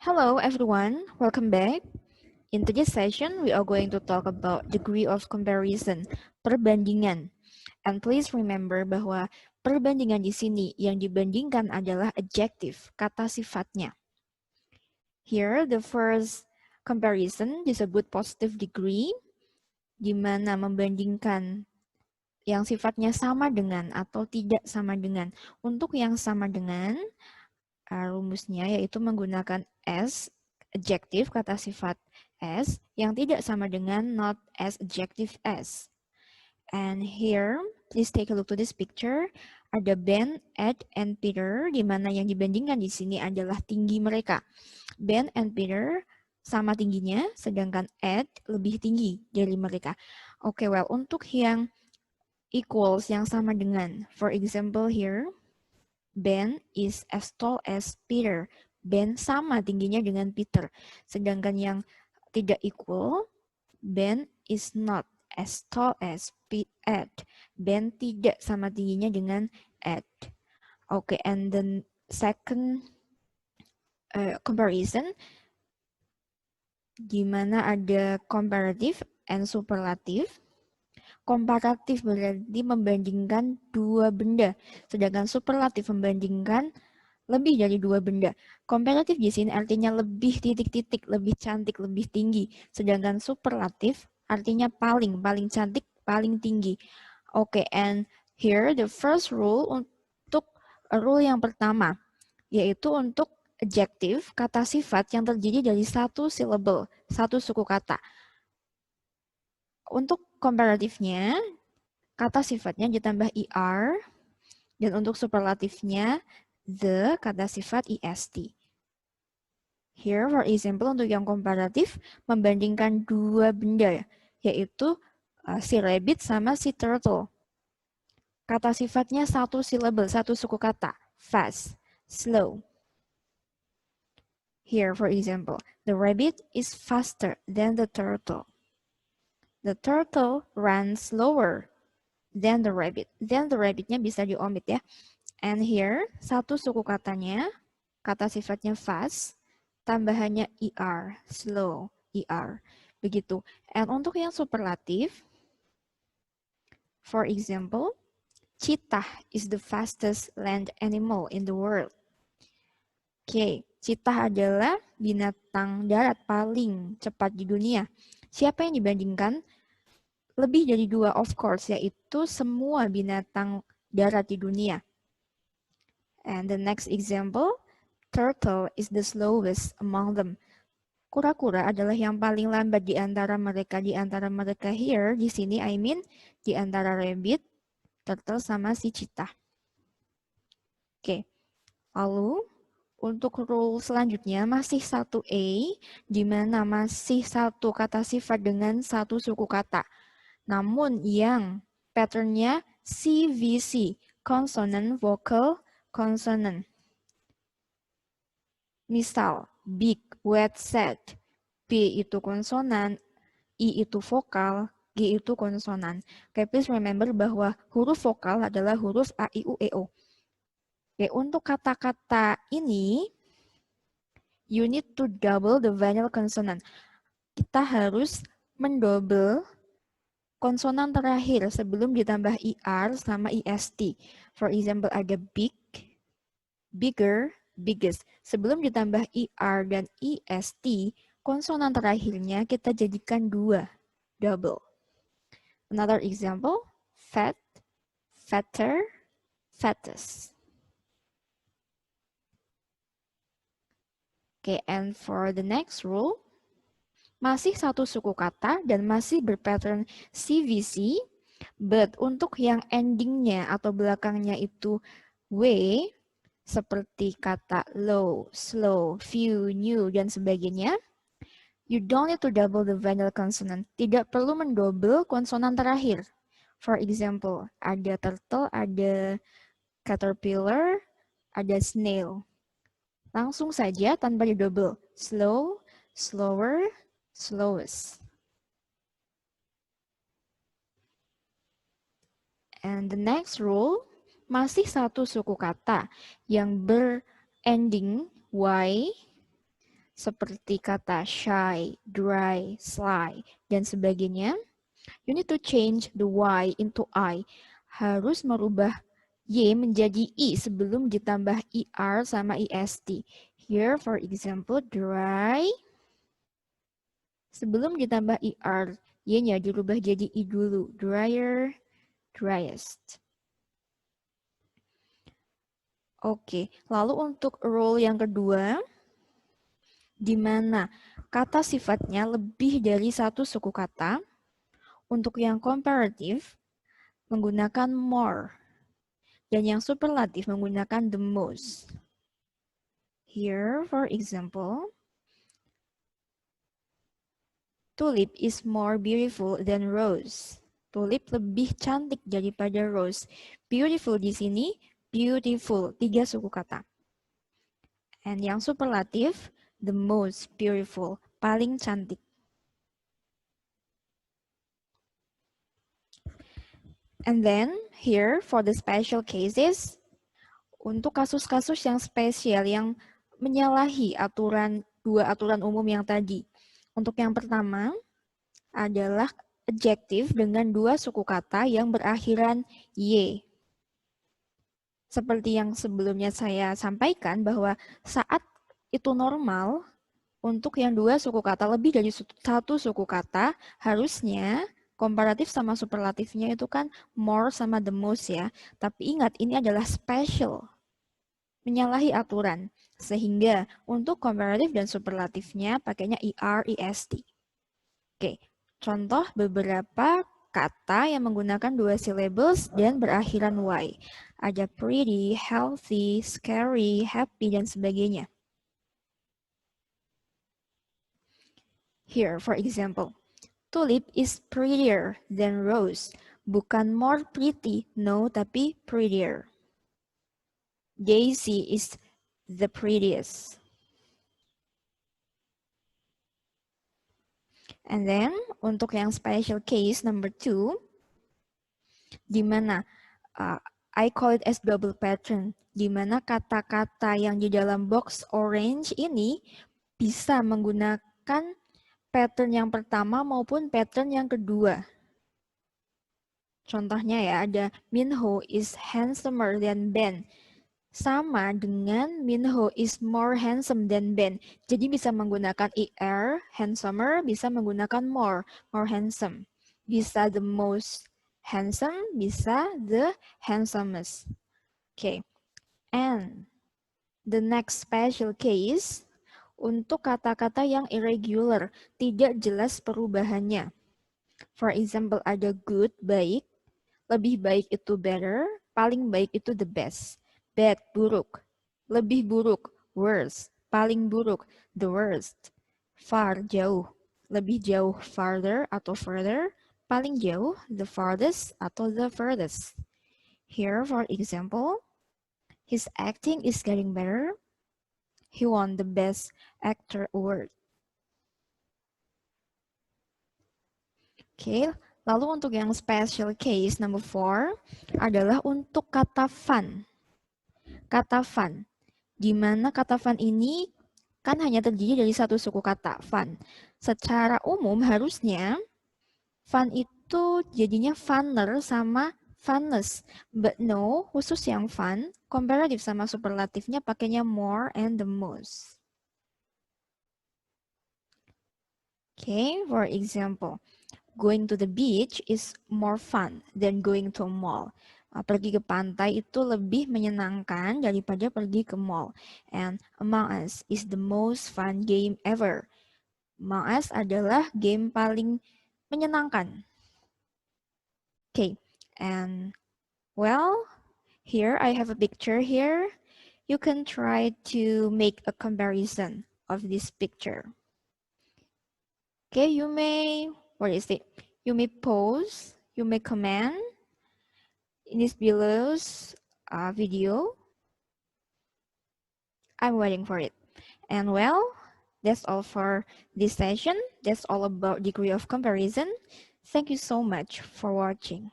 Hello everyone, welcome back. In today's session, we are going to talk about degree of comparison, perbandingan. And please remember bahwa perbandingan di sini yang dibandingkan adalah adjective, kata sifatnya. Here, the first comparison disebut positive degree, di mana membandingkan yang sifatnya sama dengan atau tidak sama dengan. Untuk yang sama dengan, rumusnya yaitu menggunakan as, adjective, kata sifat as, yang tidak sama dengan not as, adjective as. And here, please take a look to this picture. Ada Ben, Ed, and Peter, di mana yang dibandingkan di sini adalah tinggi mereka. Ben and Peter sama tingginya, sedangkan Ed lebih tinggi dari mereka. Oke, well, untuk yang equals, yang sama dengan, for example here, Ben is as tall as Peter. Ben sama tingginya dengan Peter. Sedangkan yang tidak equal, Ben is not as tall as Ed. Ben tidak sama tingginya dengan Ed. Okay, and the second comparison, di mana ada comparative and superlative. Komparatif berarti membandingkan dua benda, sedangkan superlatif membandingkan lebih dari dua benda. Komparatif di sini artinya lebih titik-titik, lebih cantik, lebih tinggi. Sedangkan superlatif artinya paling cantik, paling tinggi. Oke, and here the first rule untuk rule yang pertama, yaitu untuk adjective, kata sifat yang terdiri dari satu syllable, satu suku kata. Untuk komparatifnya, kata sifatnya ditambah er, dan untuk superlatifnya the, kata sifat est. Here, for example, untuk yang komparatif, membandingkan dua benda, yaitu si rabbit sama si turtle. Kata sifatnya satu syllable, satu suku kata, fast, slow. Here, for example, the rabbit is faster than the turtle. The turtle runs slower than the rabbit. Then the rabbitnya bisa diomit ya. And here, satu suku katanya, kata sifatnya fast, tambahannya er, slow, er. Begitu. And untuk yang superlatif, for example, cheetah is the fastest land animal in the world. Oke, cheetah adalah binatang darat paling cepat di dunia. Siapa yang dibandingkan? Lebih dari dua, of course, yaitu semua binatang darat di dunia. And the next example, turtle is the slowest among them. Kura-kura adalah yang paling lambat di antara mereka. Di antara mereka here, di sini I mean, di antara rabbit, turtle, sama si cheetah. Oke, lalu untuk rule selanjutnya masih satu A, di mana masih satu kata sifat dengan satu suku kata. Namun yang patternnya CVC, consonant, vocal, consonant. Misal, big, wet, sad. B itu konsonan, I itu vokal, G itu konsonan. Oke, please remember bahwa huruf vokal adalah huruf A, I, U, E, O. Oke, untuk kata-kata ini, you need to double the vowel consonant. Kita harus mendouble konsonan terakhir sebelum ditambah IR sama IST. For example, ada big, bigger, biggest. Sebelum ditambah IR dan IST, konsonan terakhirnya kita jadikan dua, double. Another example, fat, fatter, fattest. Okay, and for the next rule, masih satu suku kata dan masih berpattern CVC, but untuk yang endingnya atau belakangnya itu W, seperti kata low, slow, few, new, dan sebagainya, you don't need to double the vowel consonant. Tidak perlu mendouble konsonan terakhir. For example, ada turtle, ada caterpillar, ada snail. Langsung saja tanpa didouble. Slow, slower, slowest. And the next rule, masih satu suku kata yang berending Y, seperti kata shy, dry, sly, dan sebagainya, you need to change the Y into I. Harus merubah Y menjadi I sebelum ditambah ER sama EST. Here, for example, dry. Sebelum ditambah ER, Y-nya dirubah jadi I dulu. Dryer, driest. Oke, lalu untuk rule yang kedua, di mana kata sifatnya lebih dari satu suku kata. Untuk yang komparatif, menggunakan more. Dan yang superlatif menggunakan the most. Here, for example, tulip is more beautiful than rose. Tulip lebih cantik daripada rose. Beautiful di sini, beautiful, 3 suku kata. And yang superlatif, the most beautiful, paling cantik. And then, here for the special cases, untuk kasus-kasus yang spesial, yang menyalahi dua aturan umum yang tadi. Untuk yang pertama adalah adjektif dengan 2 suku kata yang berakhiran Y. Seperti yang sebelumnya saya sampaikan bahwa saat itu normal, untuk yang 2 suku kata, lebih dari 1 suku kata, harusnya komparatif sama superlatifnya itu kan more sama the most ya. Tapi ingat, ini adalah special, menyalahi aturan. Sehingga untuk komparatif dan superlatifnya pakainya ER, EST. Oke, contoh beberapa kata yang menggunakan 2 syllables dan berakhiran Y. Ada pretty, healthy, scary, happy, dan sebagainya. Here, for example, tulip is prettier than rose. Bukan more pretty, no, tapi prettier. Daisy is the prettiest. And then, untuk yang special case number 2, di mana I call it as double pattern, di mana kata-kata yang di dalam box orange ini bisa menggunakan pattern yang pertama maupun pattern yang kedua. Contohnya ya, ada Minho is handsomer than Ben. Sama dengan Minho is more handsome than Ben. Jadi bisa menggunakan ER, handsomer, bisa menggunakan more handsome. Bisa the most handsome, bisa the handsomest. Okay. And the next special case, untuk kata-kata yang irregular, tidak jelas perubahannya. For example, ada good, baik, lebih baik itu better, paling baik itu the best. Bad, buruk, lebih buruk, worse, paling buruk, the worst. Far, jauh, lebih jauh, farther atau further, paling jauh, the farthest atau the furthest. Here, for example, his acting is getting better. He won the Best Actor Award. Oke, lalu untuk yang special case number 4 adalah untuk kata fun. Kata fun, di mana kata fun ini kan hanya terdiri dari 1 suku kata, fun. Secara umum harusnya fun itu jadinya funner sama funness. But no, khusus yang fun, komparatif sama superlatifnya pakainya more and the most. Okay, for example, going to the beach is more fun than going to a mall. Pergi ke pantai itu lebih menyenangkan daripada pergi ke mall. And Among Us is the most fun game ever. Among Us adalah game paling menyenangkan. Okay, and well, here I have a picture here. You can try to make a comparison of this picture. Okay, you may, what is it? You may pause, you may comment in this below's video. I'm waiting for it. And well, that's all for this session. That's all about degree of comparison. Thank you so much for watching.